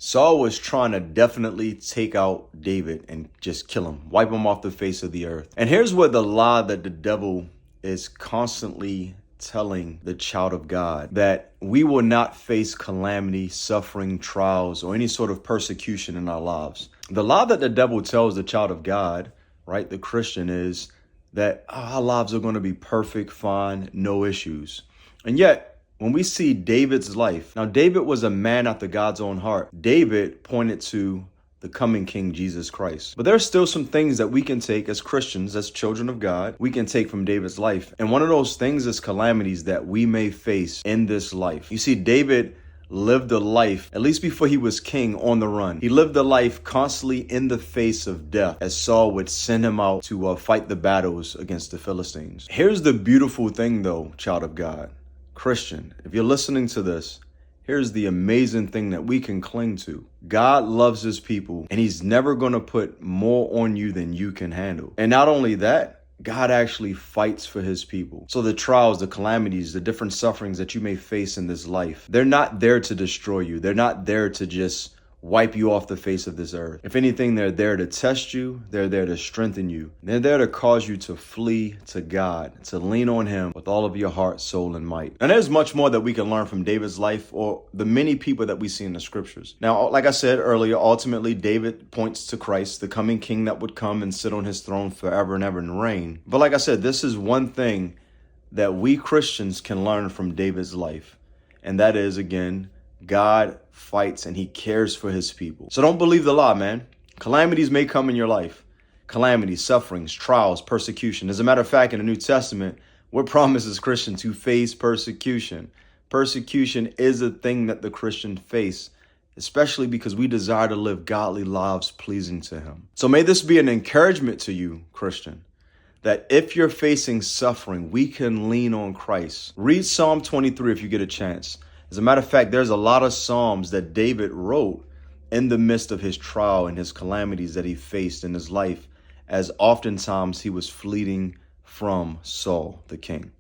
Saul was trying to definitely take out David and just kill him, wipe him off the face of the earth. And here's what the lie that the devil is constantly telling the child of God, that we will not face calamity, suffering, trials, or any sort of persecution in our lives. The lie that the devil tells the child of God, right, the Christian, is that our lives are going to be perfect, fine, no issues. And yet, when we see David's life, now David was a man after God's own heart. David pointed to the coming King Jesus Christ. But there's still some things that we can take as Christians, as children of God, we can take from David's life. And one of those things is calamities that we may face in this life. You see, David lived a life, at least before he was king, on the run. He lived a life constantly in the face of death, as Saul would send him out to fight the battles against the Philistines. Here's the beautiful thing though, child of God, Christian, if you're listening to this, here's the amazing thing that we can cling to. God loves his people, and he's never going to put more on you than you can handle. And not only that, God actually fights for his people. So the trials, the calamities, the different sufferings that you may face in this life, they're not there to destroy you. They're not there to just wipe you off the face of this earth. If anything, they're there to test you. They're there to strengthen you. They're there to cause you to flee to God, to lean on him with all of your heart, soul, and might. And there's much more that we can learn from David's life or the many people that we see in the scriptures. Now, like I said earlier, ultimately, David points to Christ, the coming king that would come and sit on his throne forever and ever and reign. But like I said, this is one thing that we Christians can learn from David's life. And that is, again, God fights and he cares for his people. So don't believe the lie, man. Calamities may come in your life. Calamities, sufferings, trials, persecution. As a matter of fact, in the New Testament, we're promised as Christians to face persecution. Persecution is a thing that the Christian face, especially because we desire to live godly lives pleasing to him. So may this be an encouragement to you, Christian, that if you're facing suffering, we can lean on Christ. Read Psalm 23 if you get a chance. As a matter of fact, there's a lot of Psalms that David wrote in the midst of his trial and his calamities that he faced in his life, as oftentimes he was fleeing from Saul, the king.